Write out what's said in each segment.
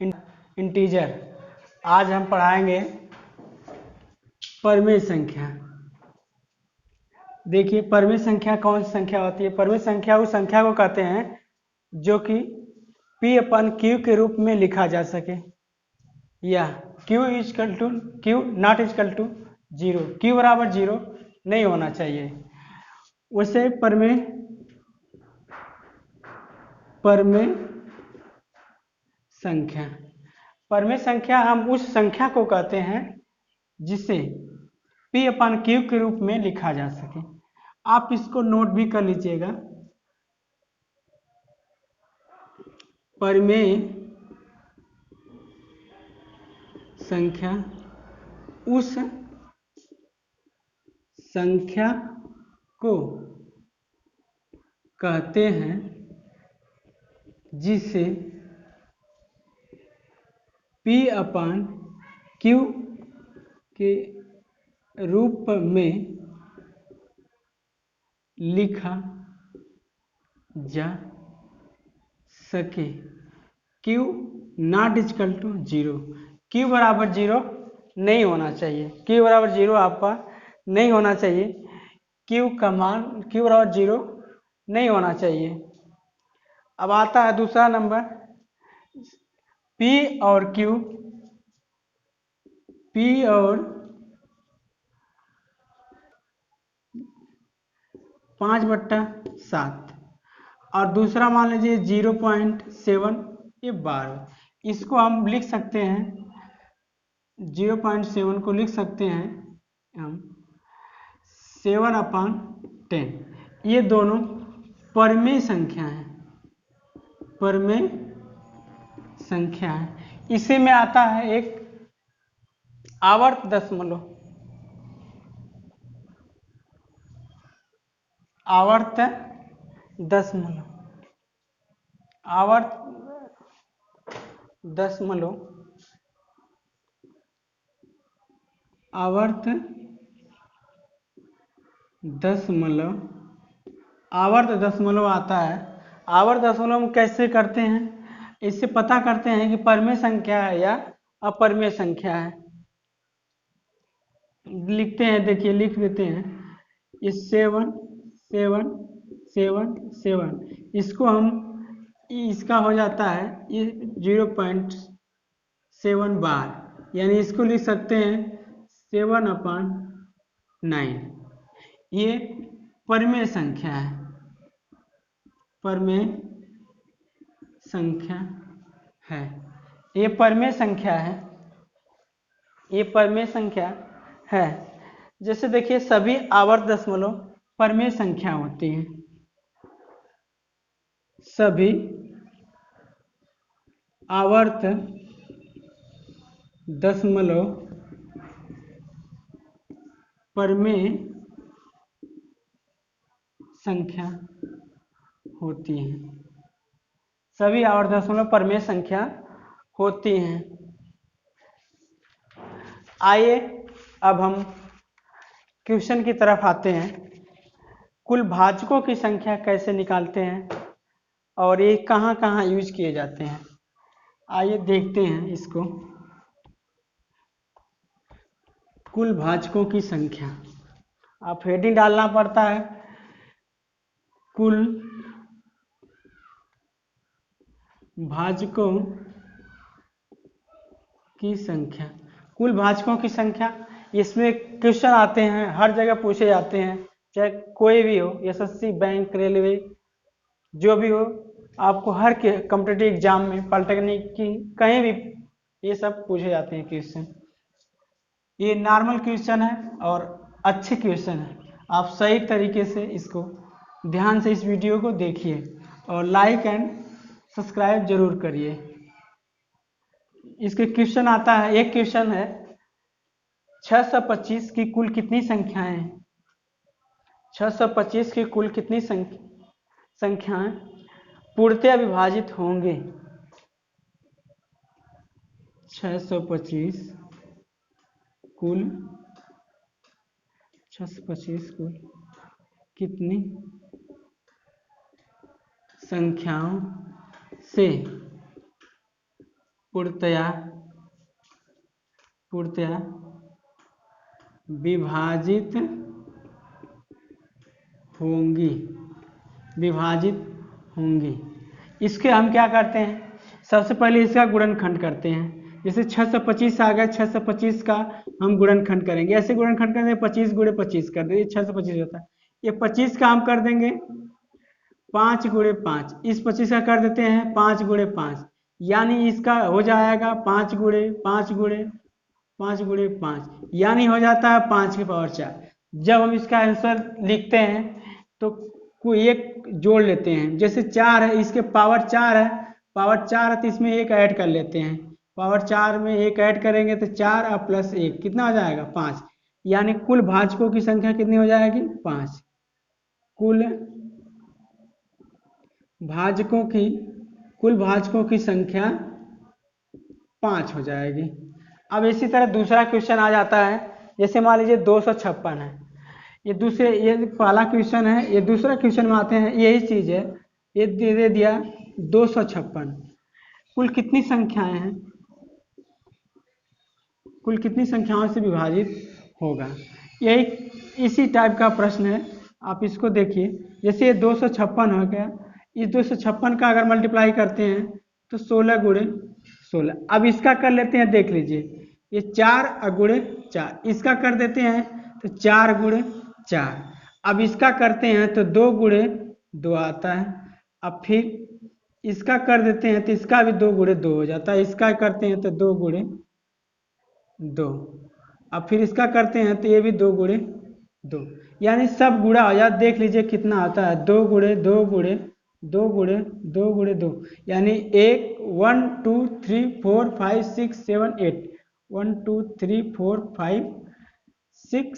Integer. आज हम पढ़ाएंगे परमेय संख्या। देखिए परमेय संख्या कौन सी संख्या होती है? परमेय संख्या उस संख्या को कहते हैं जो कि P/Q के रूप में लिखा जा सके, या Q not equal to 0, Q बराबर 0 नहीं होना चाहिए। वैसे परमेय संख्या हम उस संख्या को कहते हैं जिसे P/Q के रूप में लिखा जा सके। आप इसको नोट भी कर लीजिएगा। परमेय संख्या उस संख्या को कहते हैं जिसे P/Q के रूप में लिखा जा सके। Q not equal to 0, Q बराबर 0 नहीं होना चाहिए। Q बराबर 0 आपका नहीं होना चाहिए। Q का मान Q बराबर 0 नहीं होना चाहिए। अब आता है दूसरा नंबर, P और Q, P और 5/7 और दूसरा मान लीजिए 0.7, ये 12। इसको हम लिख सकते हैं, 0.7 को लिख सकते हैं हम 7/10। ये दोनों परमेय संख्या हैं, परमेय संख्या है। इसी में आता है एक आवर्त दशमलव, आवर्त दशमलव, आवर्त दशमलव, आवर्त दशमलव, आवर्त दशमलव आता है। आवर्त दशमलव हम कैसे करते हैं? इससे पता करते हैं कि परमेय संख्या है या अपरमेय संख्या है। लिखते हैं, देखिए लिख देते हैं, ये 7 7 7 7, इसको हम इसका हो जाता है ये 0.7 बार, यानी इसको लिख सकते हैं 7/9। ये परमेय संख्या है, परमेय संख्या है, ये परमेय संख्या है, ये परमेय संख्या है। जैसे देखिए सभी आवर्त दशमलव परमेय संख्या होती हैं, सभी आवर्त दशमलव परमेय संख्या होती हैं, सभी आवर्त दशमलव परमेय संख्या होती हैं। आइए अब हम क्वेश्चन की तरफ आते हैं। कुल भाजकों की संख्या कैसे निकालते हैं और ये कहाँ कहाँ यूज किए जाते हैं, आइए देखते हैं इसको। कुल भाजकों की संख्या, आप हेडिंग डालना पड़ता है, कुल भाजकों की संख्या। कुल भाजकों की संख्या, इसमें क्वेश्चन आते हैं, हर जगह पूछे जाते हैं, चाहे कोई भी हो, एसएससी, बैंक, रेलवे, जो भी हो, आपको हर के कॉम्पिटिटिव एग्जाम में, पॉलिटेक्निक की कहीं भी ये सब पूछे जाते हैं क्वेश्चन। ये नॉर्मल क्वेश्चन है और अच्छे क्वेश्चन है। आप सही तरीके से इसको ध्यान से इस वीडियो को देखिए और लाइक एंड सब्सक्राइब जरूर करिए। इसके क्वेश्चन आता है, एक क्वेश्चन है 625 की कुल कितनी संख्याएं हैं? 625 की कुल कितनी संख्याएं पूर्णतः विभाजित होंगे? 625 कुल कितनी संख्याओं से पूर्णतया विभाजित होंगी। इसके हम क्या करते हैं, सबसे पहले इसका गुणनखंड करते हैं। जैसे 625 आ गया, 625 का हम गुणनखंड करेंगे। ऐसे गुणनखंड करेंगे 25 गुणे 25 कर देंगे, 625 होता है। ये 25 का हम कर देंगे 5 गुणे 5, इस 25 का कर देते हैं 5 गुणे 5, यानी इसका हो जाएगा 5 गुणे 5 गुणे 5 गुणे 5, यानी हो जाता है 5 की पावर 4। जब हम इसका आंसर लिखते हैं तो कोई एक जोड़ लेते हैं। जैसे 4 है, इसके पावर 4 है, पावर 4 है तो इसमें एक ऐड कर लेते हैं। पावर 4 में एक ऐड करेंगे तो 4 और प्लस 1 कितना हो जाएगा 5, यानी कुल भाजकों की संख्या कितनी हो जाएगी 5। कुल भाजकों की संख्या 5 हो जाएगी। अब इसी तरह दूसरा क्वेश्चन आ जाता है। जैसे मान लीजिए 256 है, ये पहला क्वेश्चन है। ये दूसरा क्वेश्चन में आते हैं, यही चीज है। ये दे दिया 256, कुल कितनी संख्याएं हैं, कुल कितनी संख्याओं से विभाजित होगा। यही इसी टाइप का प्रश्न है, आप इसको देखिए। जैसे ये 256 हो गया, इस 256 का अगर मल्टीप्लाई करते हैं तो 16 गुणे 16। अब इसका कर लेते हैं, देख लीजिए, ये 4 गुणे 4, इसका कर देते हैं तो 4 गुणे 4। अब इसका करते हैं तो 2 गुणे 2 आता है। अब फिर इसका कर देते हैं तो इसका भी 2 गुणे 2 हो जाता है। इसका करते हैं तो 2 गुणे 2। अब फिर इसका करते हैं तो ये भी 2 गुणे 2, यानी सब गुणा हो जाए। देख लीजिए कितना आता है, 2 गुणे 2 गुणे 2 गुणे 2 गुणे 2, यानी 1 1 2 3 4 5 6 7 8, 1 2 3 4 5 6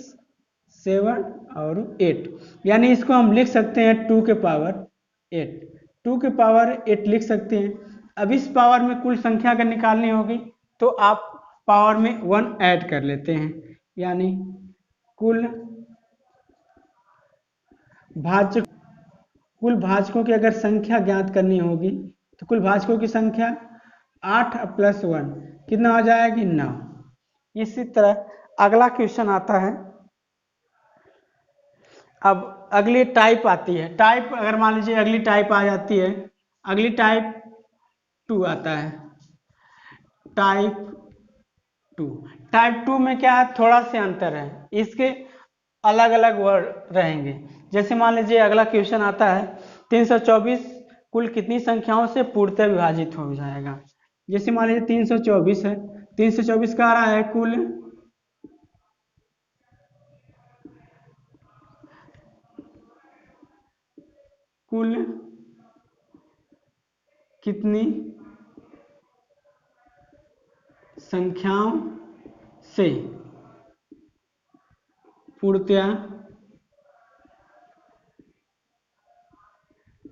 7 और 8, यानी इसको हम लिख सकते हैं 2 के पावर 8, 2 के पावर 8 लिख सकते हैं। अब इस पावर में कुल संख्या अगर निकालनी होगी तो आप पावर में 1 ऐड कर लेते हैं, यानी कुल भाजकों की अगर संख्या ज्ञात करनी होगी तो कुल भाजकों की संख्या 8 प्लस 1 कितना हो जाएगी 9। इसी तरह अगला क्वेश्चन आता है। अब अगली टाइप आती है। टाइप अगर मान लीजिए अगली टाइप आ जाती है, अगली टाइप 2 आता है। टाइप 2 में क्या है, थोड़ा सा अंतर है, इसके अलग अलग वर्ड रहेंगे। जैसे मान लीजिए अगला क्वेश्चन आता है 324 कुल कितनी संख्याओं से पूर्णतः विभाजित हो जाएगा। जैसे मान लीजिए 324 है, 324 का आ रहा है कुल कितनी संख्याओं से पूर्णतया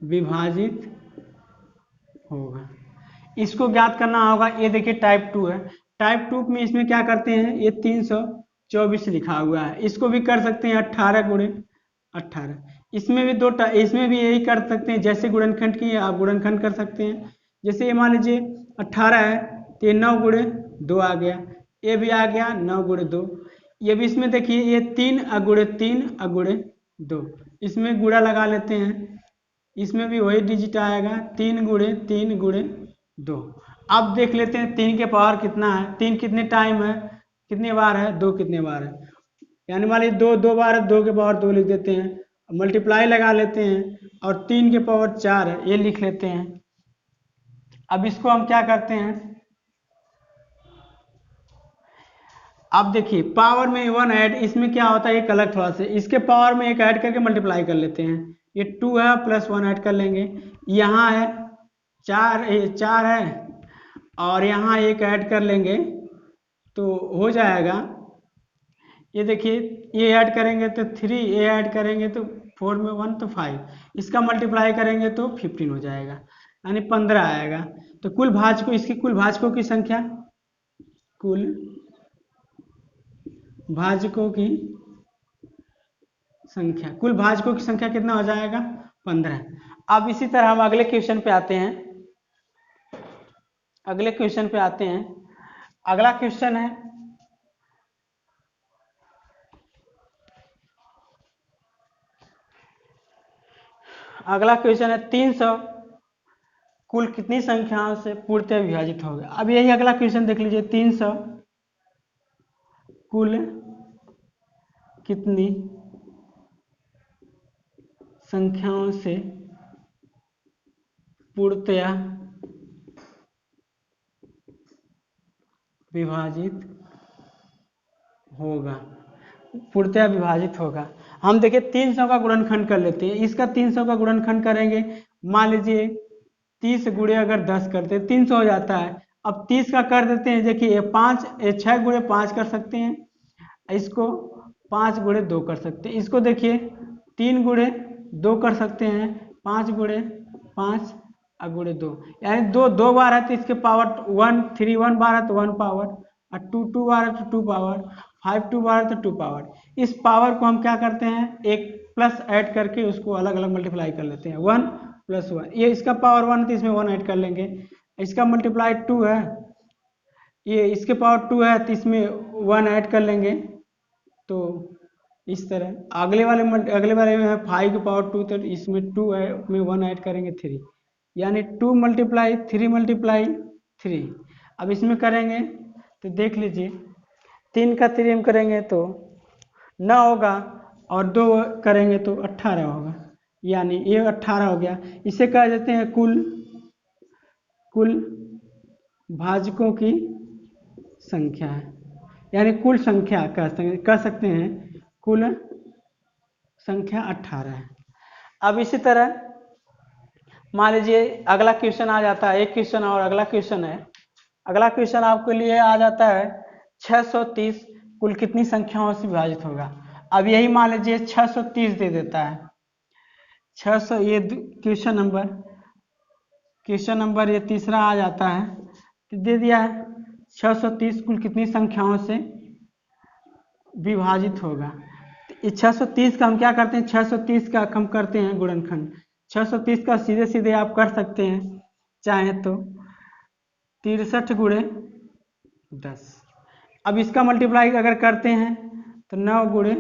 विभाजित होगा, इसको ज्ञात करना होगा। ये देखिए टाइप 2 है। टाइप 2 में इसमें क्या करते हैं, ये 324 लिखा हुआ है, इसको भी कर सकते हैं 18 गुणे 18। इसमें भी इसमें भी यही कर सकते हैं, जैसे गुणनखंड की आप गुणनखंड कर सकते हैं। जैसे ये मान लीजिए 18 है तो ये 9 गुणे 2 आ गया, ये भी आ गया 9 गुणे 2। ये भी इसमें देखिए ये 3 गुणे 3 गुणे 2, इसमें गुणा लगा लेते हैं, इसमें भी वही डिजिट आएगा 3 गुणे 3 गुणे 2। अब देख लेते हैं 3 के पावर कितना है, 3 कितने टाइम है, कितने बार है, 2 कितने बार है, यानी मान लीजिए 2 बार है, 2 के पावर 2 लिख देते हैं, मल्टीप्लाई लगा लेते हैं और 3 के पावर 4 है ये लिख लेते हैं। अब इसको हम क्या करते हैं, अब देखिए पावर में 1 ऐड, इसमें क्या होता है एक अलग थोड़ा सा, इसके पावर में एक ऐड करके मल्टीप्लाई कर लेते हैं। ये 2 है प्लस 1 ऐड कर लेंगे, यहाँ है 4 है और यहाँ एक ऐड कर लेंगे तो हो जाएगा। ये देखिए ये ऐड करेंगे तो 3, ये ऐड करेंगे तो 4 में 1 तो 5, इसका मल्टीप्लाई करेंगे तो 15 हो जाएगा, यानी 15 आएगा। तो कुल भाजकों, इसकी कुल भाजकों की संख्या, कुल भाजकों की संख्या, कुल भाजकों की संख्या कितना हो जाएगा 15। अब इसी तरह हम अगले क्वेश्चन पे आते हैं। अगले क्वेश्चन पे आते हैं। अगला क्वेश्चन है अगला क्वेश्चन है 300 कुल कितनी संख्याओं से पूर्णतः विभाजित होगा। अब यही अगला क्वेश्चन देख लीजिए। 300 कुल कितनी संख्याओं से पूर्णतया विभाजित होगा। पूर्णतया विभाजित होगा। हम देखिए 300 का गुणनखंड कर लेते हैं। इसका 300 का गुणनखंड करेंगे। मान लीजिए 30 गुणे अगर 10 करते हैं 300 हो जाता है। अब 30 का कर देते हैं। देखिए 6 गुणे 5 कर सकते हैं, इसको 5 गुणे 2 कर सकते हैं, इसको देखिए 3 गुणे 2 कर सकते हैं, 5 गुणे 5 और गुणे 2, यानी दो बार है तो इसके पावर 1, 3 1 बार है तो 1 पावर, और 2 2 बार है तो 2 पावर, 5 2 बार है तो 2 पावर। इस पावर को हम क्या करते हैं, एक प्लस ऐड करके उसको अलग अलग मल्टीप्लाई कर लेते हैं। 1 + 1, ये इसका पावर 1 तो इसमें 1 ऐड कर लेंगे। इसका मल्टीप्लाई 2 है, ये इसके पावर 2 है तो इसमें 1 ऐड कर लेंगे। तो इस तरह अगले वाले में है 5 की पावर 2, तो इसमें 2 है, में 1 ऐड करेंगे 3, यानी 2 × 3 × 3। अब इसमें करेंगे तो देख लीजिए 3 का 3 में करेंगे तो 9 होगा, और 2 करेंगे तो 18 होगा, यानी ये 18 हो गया। इसे कह देते हैं कुल भाजकों की संख्या है, यानी कुल संख्या कह सकते हैं कुल संख्या 18 है। अब इसी तरह मान लीजिए अगला क्वेश्चन आ जाता है, एक क्वेश्चन और अगला क्वेश्चन है। अगला क्वेश्चन आपके लिए आ जाता है 630 कुल कितनी संख्याओं से विभाजित होगा। अब यही मान लीजिए 630 दे देता है। 600 ये क्वेश्चन नंबर ये तीसरा आ जाता है, तो दे दिया है 630 कुल कितनी संख्याओं से विभाजित होगा। तो 630 का हम क्या करते हैं, 630 का हम करते हैं गुणनखंड। 630 का सीधे सीधे आप कर सकते हैं चाहे तो 63 गुणे 10। अब इसका मल्टीप्लाई अगर करते हैं तो 9 गुणे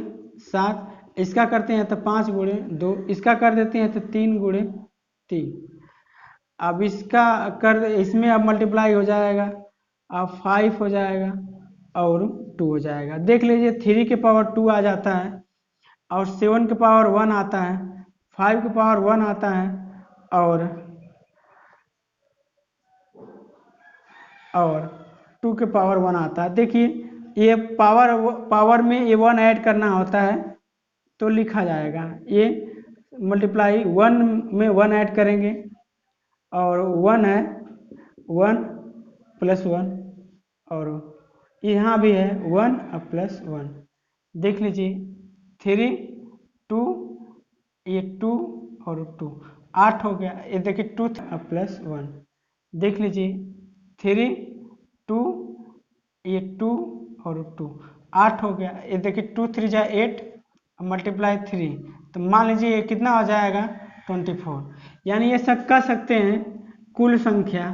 7, इसका करते हैं तो 5 गुणे 2, इसका कर देते हैं तो 3 गुणे 3। अब इसका इसमें अब मल्टीप्लाई हो जाएगा, अब 5 हो जाएगा और 2 हो जाएगा। देख लीजिए 3 के पावर 2 आ जाता है, और 7 के पावर 1 आता है, 5 के पावर 1 आता है, और 2 के पावर 1 आता है। देखिए ये पावर में ये 1 ऐड करना होता है तो लिखा जाएगा। ये मल्टीप्लाई 1 में 1 ऐड करेंगे, और 1 है 1 + 1, और यहाँ भी है 1 + 1। देख लीजिए 3 2, ये 2 और 2 8 हो गया। ये देखिए 2 + 1, देख लीजिए 3 2, ये 2 और 2 8 हो गया। ये देखिए 2 3 जा 8 मल्टीप्लाई 3, तो मान लीजिए ये कितना हो जाएगा 24। यानी ये सब कह सकते हैं कुल संख्या